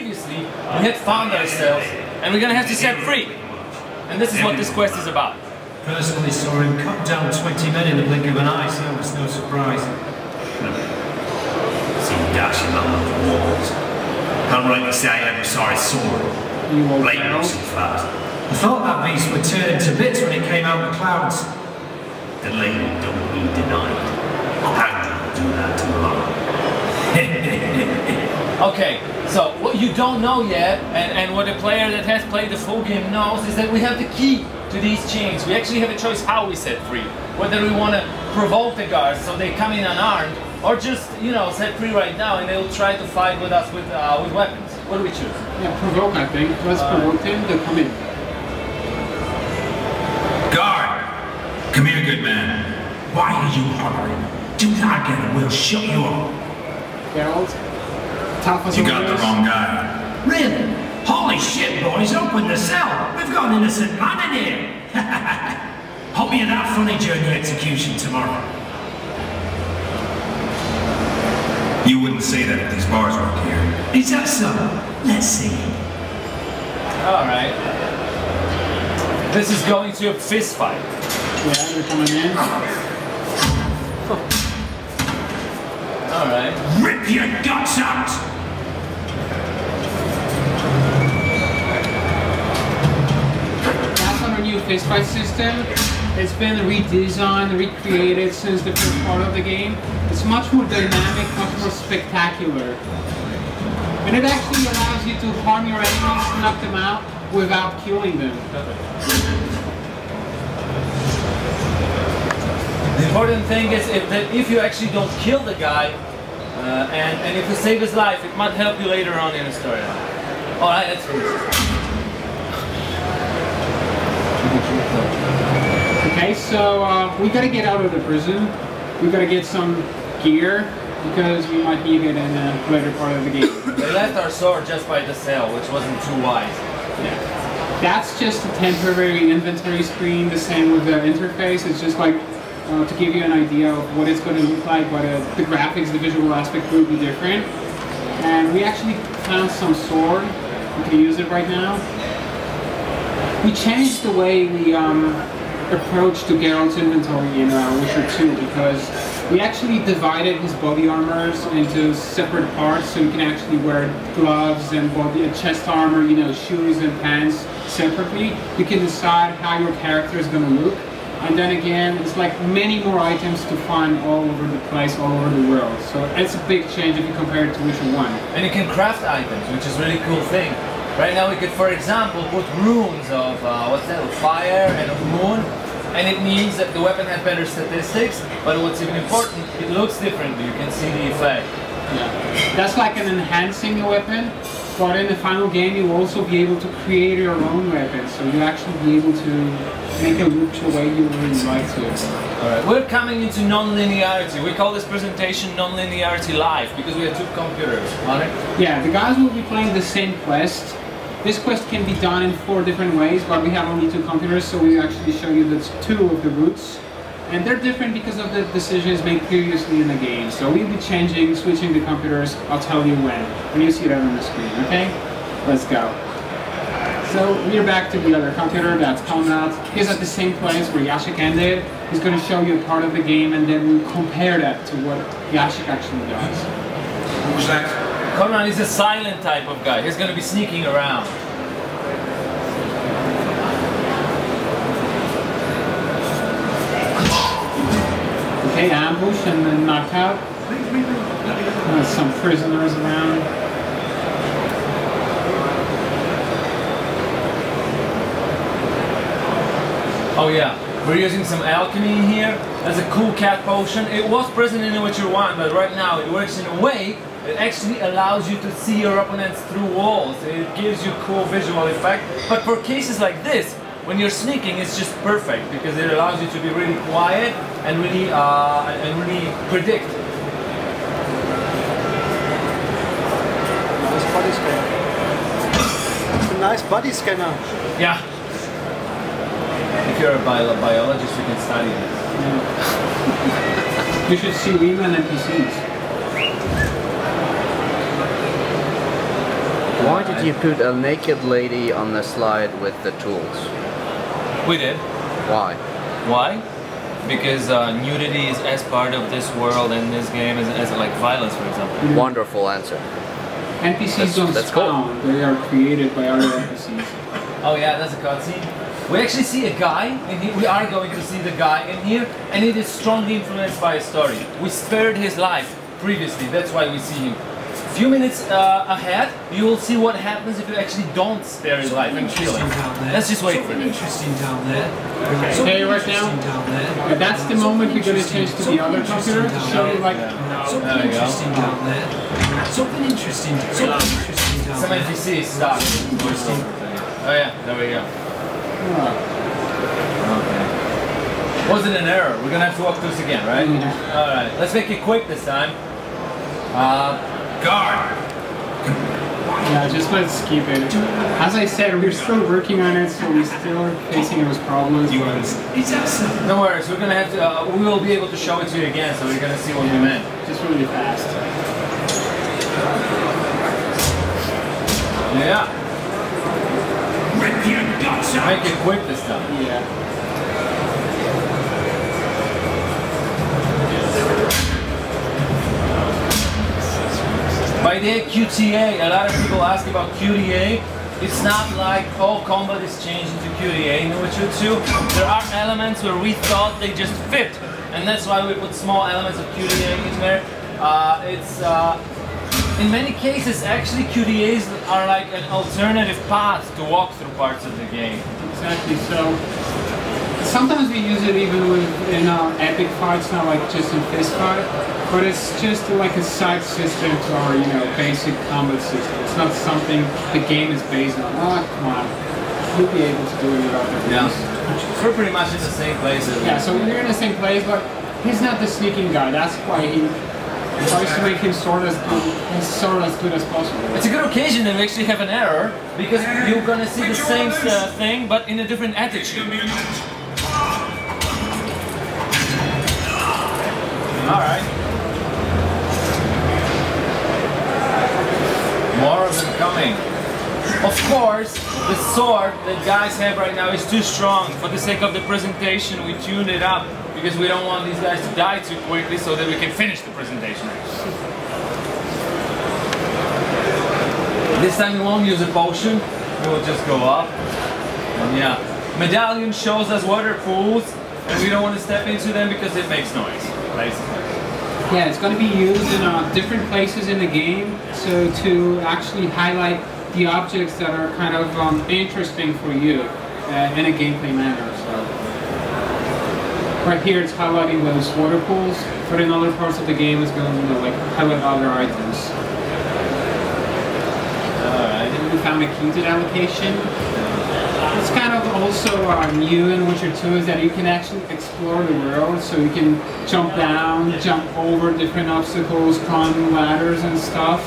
previously we had found ourselves, and we're gonna have to set free. And this is what this quest is about. Personally saw him cut down 20 men in the blink of an eye, so it's no surprise. Some dashing on those walls. Can't rightly say I ever saw his sword. Blade so fast. I thought that beast would turn into bits when it came out of the clouds. The lady don't be denied. Hagrid will do that tomorrow. Okay, so what you don't know yet, and what a player that has played the full game knows, is that we have the key to these chains. We actually have a choice how we set free. Whether we want to provoke the guards so they come in unarmed, or just, you know, set free right now and they'll try to fight with us with weapons. What do we choose? Yeah, provoke, I think. Let's provoke them, they'll come in. Guard! Come here, good man. Why are you hovering? Do that again and we'll shut you up. Geralt, you got the wrong guy. Really? Holy shit, boys, open the cell. We've got an innocent man in here. Hope you're that funny during the execution tomorrow. You wouldn't say that if these bars weren't here. Is that so? Let's see. Alright. This is going to a fist fight. Yeah, they're coming in. Alright. Rip your guts out! That's our new fist fight system. It's been redesigned, recreated since the first part of the game. It's much more dynamic, much more spectacular. And it actually allows you to harm your enemies, knock them out, without killing them. The important thing is that if you actually don't kill the guy, and if you save his life, it might help you later on in the storyline. Alright, let's finish this. Okay, so we gotta get out of the prison. We gotta get some gear, because we might need it in the later part of the game. They left our sword just by the cell, which wasn't too wise. Yeah. That's just a temporary inventory screen, the same with the interface. It's just like to give you an idea of what it's going to look like, but the graphics, the visual aspect will be different. And we actually found some sword. We can use it right now. We changed the way we approach to Geralt's inventory in Witcher 2, because we actually divided his body armors into separate parts, so you can actually wear gloves and chest armor, you know, shoes and pants separately. You can decide how your character is going to look. And then again, it's like many more items to find all over the place, all over the world. So it's a big change if you compare it to Witcher 1. And you can craft items, which is a really cool thing. Right now we could, for example, put runes of, of fire and of moon. And it means that the weapon has better statistics, but what's even important, it looks differently. You can see the effect. Yeah. That's like an enhancing the weapon, but in the final game you'll also be able to create your own weapon, so you'll actually be able to make it look the way you really like to. Alright, we're coming into non-linearity. We call this presentation non-linearity live, because we have two computers, right? Yeah, the guys will be playing the same quest. This quest can be done in 4 different ways, but we have only 2 computers, so we actually show you the 2 of the routes. And they're different because of the decisions made previously in the game. So we'll be switching the computers. I'll tell you when you see that on the screen, okay? Let's go. So we're back to the other computer, that's Conrad. He's at the same place where Jacek ended. He's going to show you a part of the game, and then we'll compare that to what Jacek actually does. What was that? Conrad is a silent type of guy. He's going to be sneaking around. Okay, ambush and then knocked out. Some prisoners around. Oh yeah, we're using some alchemy here. That's a cool cat potion. It was present in Witcher 1, but right now it works in a way that actually allows you to see your opponents through walls. It gives you cool visual effect. But for cases like this, when you're sneaking, it's just perfect because it allows you to be really quiet and really predict. Nice body scanner. It's a nice body scanner. Yeah. If you're a biologist, you can study this. Yeah. You should see women NPCs. Why did you put a naked lady on the slide with the tools? We did. Why? Why? Because nudity is as part of this world and this game as like violence, for example. Wonderful answer. NPCs don't spawn, they are created by other NPCs. Oh yeah, that's a cutscene. We actually see a guy in here. We are going to see the guy in here, and it is strongly influenced by a story. We spared his life previously, that's why we see him. A few minutes ahead, you will see what happens if you actually don't spare his life and kill him. Let's just wait for it. Interesting down there. Okay, right now, that's the moment we're going to change to the other computer to show you like... Something interesting down there. Something interesting. Something interesting down Some there. NPC stuck. Oh yeah, there we go. Okay. Wasn't an error. We're gonna have to walk this again, right? Alright, let's make it quick this time. Guard! Yeah, just let's keep it. As I said, we're still working on it, so we're still facing those problems. No worries, we're gonna have to, we will be able to show it to you again, so we're gonna see what we meant. Just really fast. Yeah. Rip your guts out! Make it quick this time. Yeah. By the QTA, a lot of people ask about QTA. It's not like all combat is changed into QTA in Witcher 2. There are elements where we thought they just fit, and that's why we put small elements of QTA in there. In many cases, actually QTAs are like an alternative path to walk through parts of the game. Exactly, so sometimes we use it even in our epic fights, not like just in fist fight, but it's just like a side system to our, you know, basic combat system. It's not something the game is based on. Oh, come on. You'll be able to do it without the Yeah. We're pretty much in the same place. Yeah, so we're in the same place, but he's not the sneaking guy. That's why he tries to make him sort of as good as possible. It's a good occasion to actually have an error, because you're gonna see the same thing, but in a different attitude. Alright. More of them coming. Of course, the sword that guys have right now is too strong. For the sake of the presentation, we tuned it up because we don't want these guys to die too quickly so that we can finish the presentation. This time we won't use a potion, we will just go up. And yeah. Medallion shows us water pools, and we don't want to step into them because it makes noise, basically. Yeah, it's going to be used in different places in the game, so to actually highlight the objects that are kind of interesting for you in a gameplay manner. So right here it's highlighting those water pools, but in other parts of the game it's going to like highlight other items. Alright. We found a queued allocation. It's kind of also new in Witcher 2 is that you can actually explore the world, so you can jump down, jump over different obstacles, climb ladders and stuff.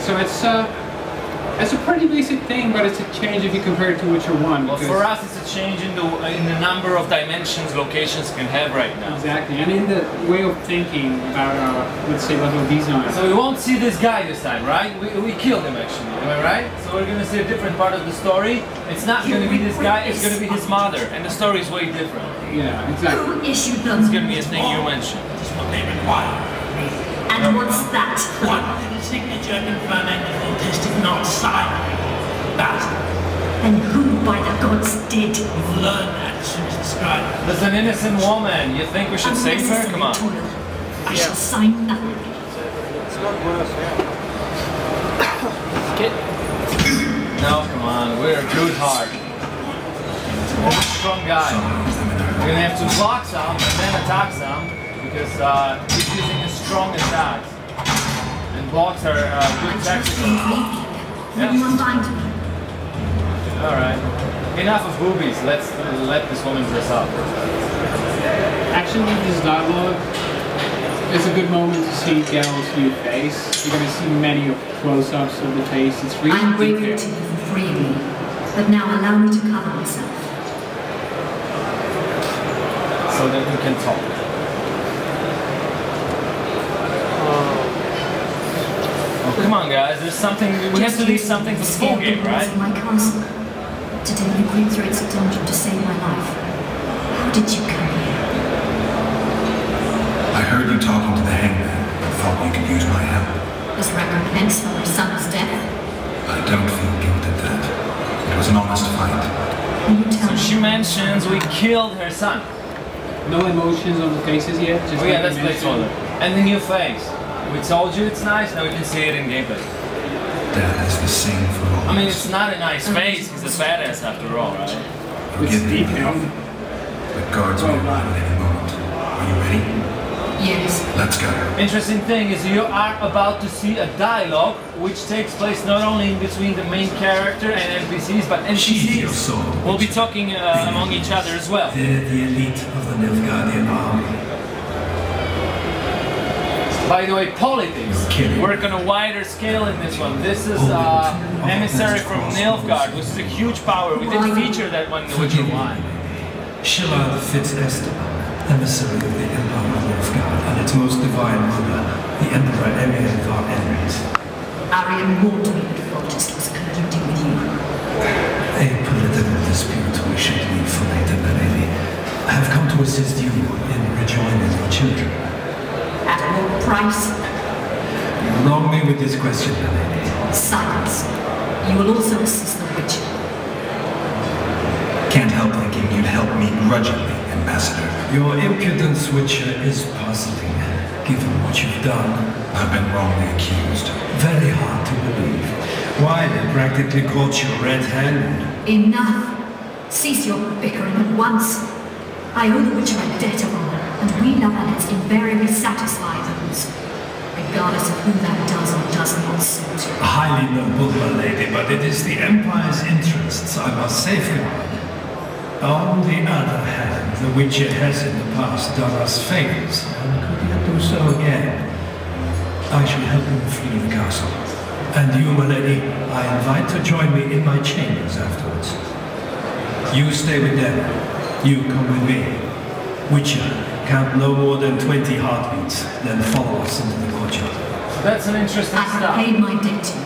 So it's a pretty basic thing, but it's a change if you compare it to Witcher 1. Well, for us it's a change in the number of dimensions locations can have right now. Exactly, and in the way of thinking about, let's say, level design. So we won't see this guy this time, right? We killed him actually, am I right? So we're going to see a different part of the story. It's not going to be this guy, it's going to be his mother, and the story is way different. Yeah, exactly. Who issued them? It's going to be a thing you mentioned. That's what they require. And what's that? One, the signature environmental tested not signed. That. And who by the gods did? You'll learn that as soon as described. There's an innocent woman. You think we should save her? Come on. Toil. I shall sign nothing. It's not worse, No, come on. We're a good heart. We're a strong guy. We're going to have to block some and then attack some, because he's using a strong attack. And blocks are good tactical. Will you unbind me? Alright. Enough of boobies. Let's let this woman dress up. Actually, this dialogue is a good moment to see Geralt's new face. You're going to see many of close-ups of the face. It's really I'm bringing detailed. to you for freely, but now allow me to cover myself. So that we can talk. Come on, guys. There's something. We have to leave something for the full game, right? My castle. Today you crept through its dungeon to save my life. How did you come here? I heard you talking to the hangman and thought you could use my help. As recompense for my son's death? I don't feel guilt at that. It was an honest fight. Will you tell So me? she mentions we killed her son. No emotions on the faces yet. Just Oh yeah, like that's you mentioned. placeholder. And the new face. We told you it's nice, now we can see it in gameplay. That is the same for all. I mean, it's not a nice face, he's a badass after all, right? It's Forgive me, detailed. The guards may arrive at any moment. Are you ready? Yes. Let's go. Interesting thing is you are about to see a dialogue which takes place not only in between the main character and NPCs, but Sheathe your NPCs sword. will be talking among each other as well. They're the elite of the Nilfgaardian army. By the way, politics. You're kidding. Work on a wider scale in this one. This is emissary from Nilfgaard, which is a huge power. We didn't feature that one in The Witcher 1. Shilla Fitzesteban, emissary of the Empire of Nilfgaard and its most divine ruler, the Emperor Emir var Emrys. Arian warned me that Foltest was colluding with you. A political dispute we should leave for later, my lady. I have come to assist you in rejoining your children. At what price? You wrong me with this question, my lady. Silence. You will also assist the Witcher. Can't help thinking you'd help me grudgingly, Ambassador. Your impudence, Witcher, is puzzling, given what you've done. I've been wrongly accused. Very hard to believe. Why, they practically caught you red-handed. Enough. Cease your bickering at once. I owe the Witcher a debt of honor, and we Valettes invariably satisfy those, regardless of who that does or does not suit. Highly noble, my lady, but it is the Empire's interests I must safeguard. On the other hand, the Witcher has in the past done us favors, and could yet do so again. I shall help him flee the castle. And you, my lady, I invite to join me in my chambers afterwards. You stay with them. You come with me. Witcher, count no more than 20 heartbeats, then follow us into the courtyard. That's an interesting I have stuff. paid my debt to you,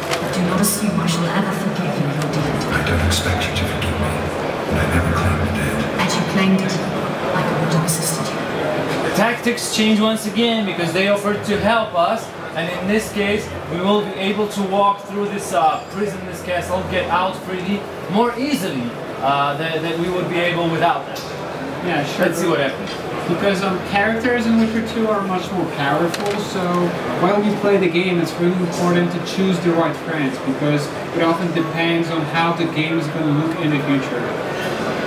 but do not assume I shall ever forgive you your deed. I don't expect you to forgive me, but I never claimed the debt. As you claimed it, I could have assisted you. The tactics change once again because they offered to help us, and in this case we will be able to walk through this prison, this castle, get out freely more easily than we would be able without that. Yeah, sure. Let's see what happens. Because characters in Witcher 2 are much more powerful, so while we play the game, it's really important to choose the right friends, because it often depends on how the game is going to look in the future.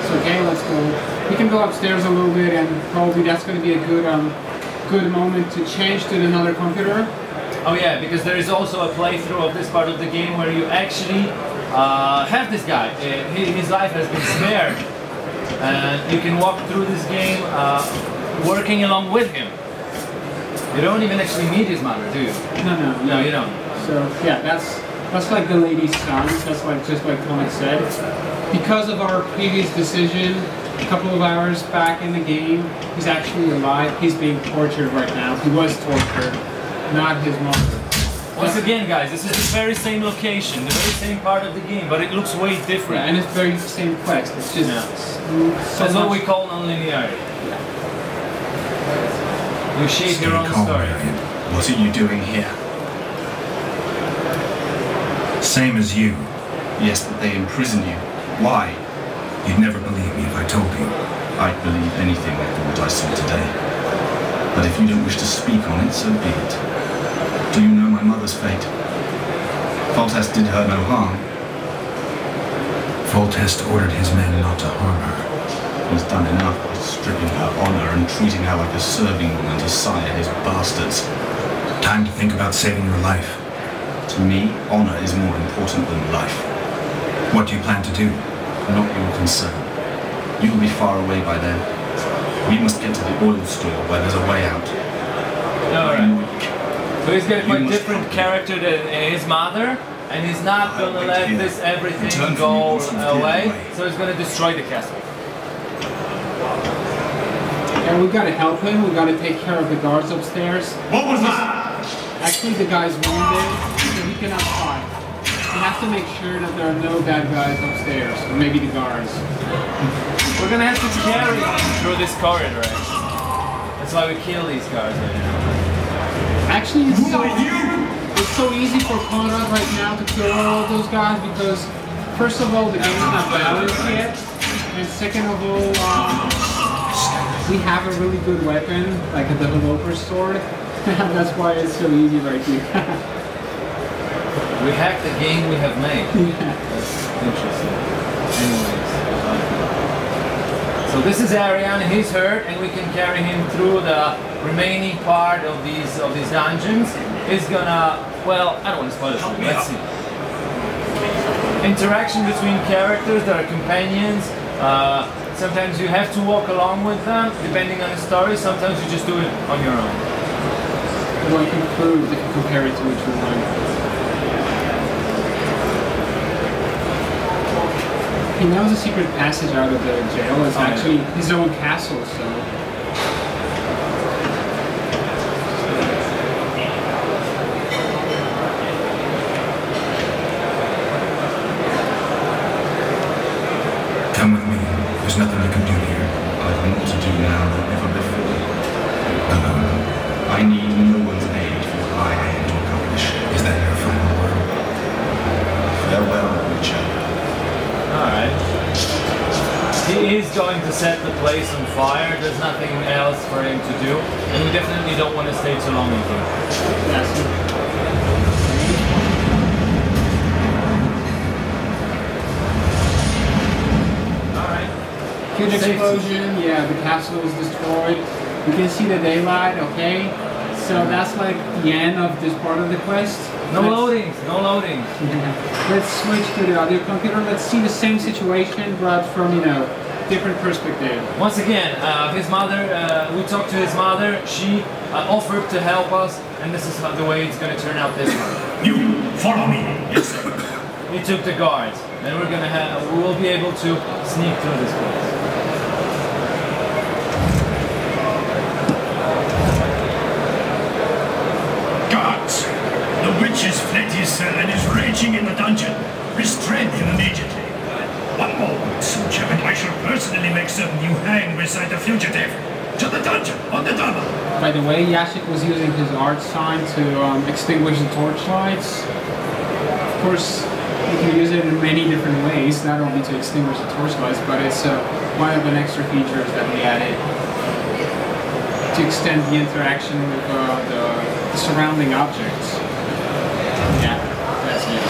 So okay, let's go. We can go upstairs a little bit, and probably that's going to be a good moment to change to another computer. Oh yeah, because there is also a playthrough of this part of the game where you actually have this guy. His life has been spared. And you can walk through this game working along with him. You don't even actually meet his mother, do you? No, you don't. So yeah, that's like the lady's son. That's like just like Thomas said. Because of our previous decision, a couple of hours back in the game, he's actually alive. He's being tortured right now. He was tortured, not his mother. Once again, guys, this is the very same location, the very same part of the game, but it looks way different. Yeah, and it's very same quest. It's just that's what we call non-linearity. You shape your own story. What are you doing here? Same as you. Yes, but they imprison you. Why? You'd never believe me if I told you. I'd believe anything after what I saw today. But if you don't wish to speak on it, so be it. Do you know my mother's fate? Foltest did her no harm. Foltest ordered his men not to harm her. He's done enough by stripping her honor and treating her like a serving woman to sire his bastards. Time to think about saving your life. To me, honor is more important than life. What do you plan to do? Not your concern. You'll be far away by then. We must get to the oil store where there's a way out. Alright. So he's got a quite different character than his mother, and he's not gonna let this everything go away, so he's gonna destroy the castle. And we gotta help him. We gotta take care of the guards upstairs. What was that? Actually, the guy's wounded, so he cannot fight. You have to make sure that there are no bad guys upstairs, or maybe the guards. We're gonna have to carry him through this corridor. That's why we kill these guards right now. Actually, it's so easy for Conrad right now to kill all of those guys because, first of all, the game is not balanced yet, and second of all, we have a really good weapon, like a developer's sword. That's why it's so easy right here. We hacked the game we have made. Yeah. That's interesting. Anyways. So this is Arian, he's hurt, and we can carry him through the remaining part of these dungeons. He's gonna, well, I don't want to spoil it. Let's see. Interaction between characters that are companions. Sometimes you have to walk along with them, depending on the story. Sometimes you just do it on your own. Well, you can prove if you compare it to Witcher 1. He knows a secret passage out of the jail is actually his own castle, so... Come with me. There's nothing you can do here. I've more to do now than ever before. Alone. I need no one's aid for what I aim to accomplish. Is that your final word? Farewell, Witcher. Alright. He is going to set the place on fire. There's nothing else for him to do. And we definitely don't want to stay too long in here. Alright. Huge explosion, yeah, the castle is destroyed. You can see the daylight, okay? So that's like the end of this part of the quest. No loadings, no loadings. Let's switch to the other computer. Let's see the same situation, but from, you know, different perspective. Once again, his mother, we talked to his mother. She offered to help us, and this is the way it's going to turn out this time. You follow me. Yes, sir. We took the guards, and we will be able to sneak through this place. Guards! The witch has fled his cell and is raging in the dungeon. Restrain him immediately. One moment, soldier, and I shall personally make certain you hang beside the fugitive. To the dungeon, on the double. By the way, Yashik was using his art sign to extinguish the torchlights. Of course, you can use it in many different ways, not only to extinguish the torchlights, but it's one of the extra features that we added to extend the interaction with the surrounding objects. Yeah, that's it.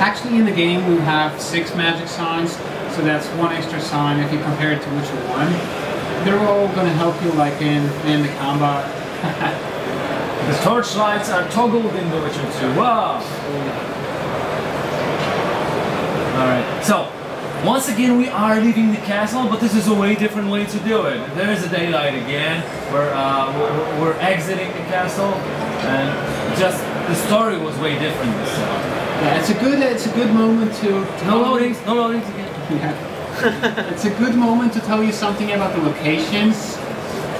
Actually, in the game, we have 6 magic signs, so that's 1 extra sign if you compare it to Witcher 1. They're all going to help you, like in the combat. The torchlights are toggled in The Witcher 2. Wow! Alright, so once again we are leaving the castle, but this is a way different way to do it. There is a daylight again. We're exiting the castle, and just the story was way different this time. Yeah, it's a good moment to no loadings again. Yeah. It's a good moment to tell you something about the locations.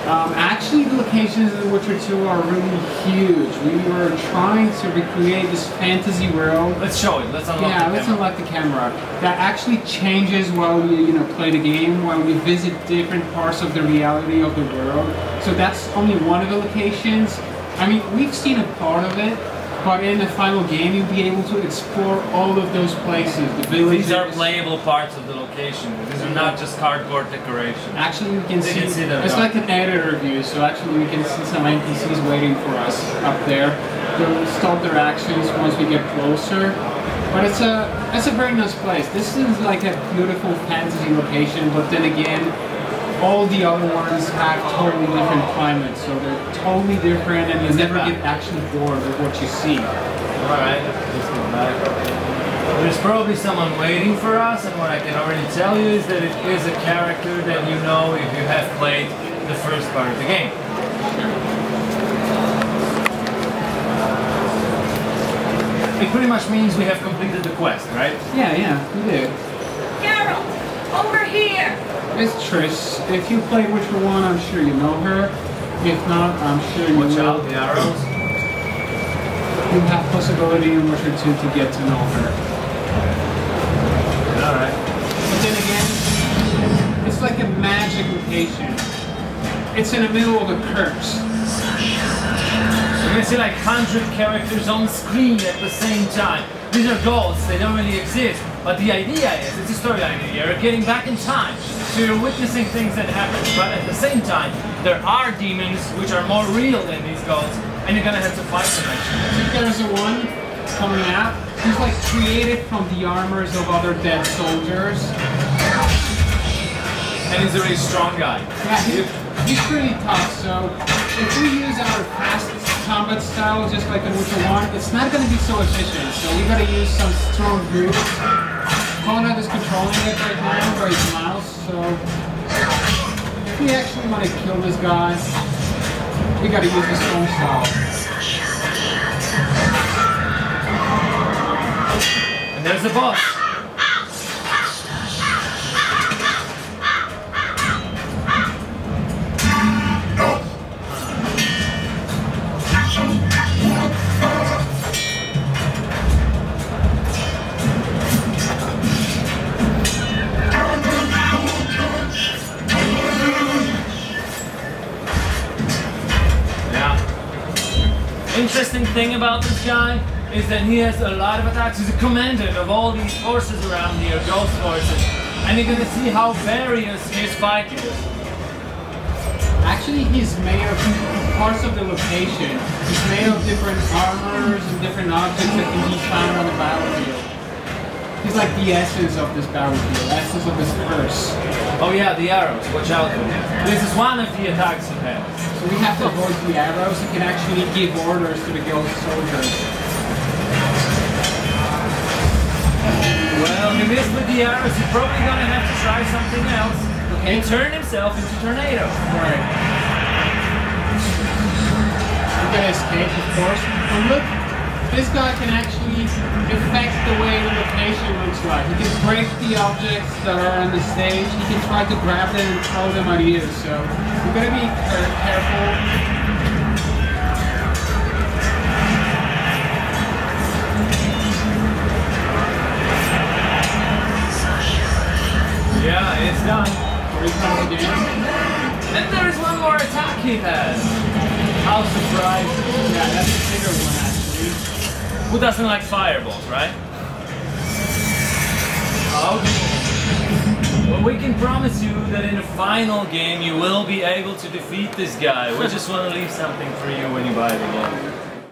Actually, the locations in The Witcher 2 are really huge. We were trying to recreate this fantasy world. Let's show it. Let's unlock the camera. Let's unlock the camera. That actually changes while we play the game, while we visit different parts of the reality of the world. So that's only one of the locations. I mean, we've seen a part of it, but in the final game, you'll be able to explore all of those places, the villages. These are playable parts of the location. These are not just cardboard decorations. Actually, we can see them. It's like an editor view, so actually we can see some NPCs waiting for us up there. They'll stop their actions once we get closer. But it's a very nice place. This is like a beautiful fantasy location, but then again, all the other ones have totally different climates, so they're totally different, and you never get actually bored with what you see. Alright, let's go back. There's probably someone waiting for us, and what I can already tell you is that it is a character that you know if you have played the first part of the game. It pretty much means we have completed the quest, right? Yeah, we did. Geralt, over here! It's Trish. If you played Witcher 1, I'm sure you know her. If not, I'm sure you will. Watch out, the arrows. you have possibility in Witcher 2 to get to know her. Alright. But then again, it's like a magic location. It's in the middle of a curse. You're gonna see like 100 characters on screen at the same time. These are ghosts, they don't really exist. But the idea is, it's a storyline here, you're getting back in time. So you're witnessing things that happen, but at the same time, there are demons which are more real than these ghosts, and you're gonna have to fight them actually. There's a one coming out, he's like created from the armors of other dead soldiers. And he's a really strong guy. Yeah, he's pretty tough, so if we use our fastest combat style, just like in Witcher 1, it's not going to be so efficient, so we got to use some strong groups. Conrad is controlling it right now by his mouse, so if we actually want to kill this guy, we got to use the strong style. And there's the boss. Interesting thing about this guy is that he has a lot of attacks. He's a commander of all these forces around here, ghost forces. And you're gonna see how various his fight is. Actually, he's made of parts of the location. He's made of different armors and different objects that can be found on the battlefield. He's like the essence of this battlefield, the essence of this curse. Oh yeah, the arrows, watch out for them. This is one of the attacks he has. So we have to avoid the arrows. He can actually give orders to the ghost soldiers. Well, he missed with the arrows. He's probably gonna have to try something else. Okay. And turn himself into tornado. Right. We're gonna escape, of course. And look, this guy can actually affect the way the location looks like. He can break the objects that are on the stage. He can try to grab them and throw them at you. So we're gonna be careful. Yeah, it's done. Here he comes again. And there is one more attack he has. How surprising. Yeah, that's a bigger one actually. Who doesn't like fireballs, right? Okay. Well, we can promise you that in the final game you will be able to defeat this guy. We just want to leave something for you when you buy the game.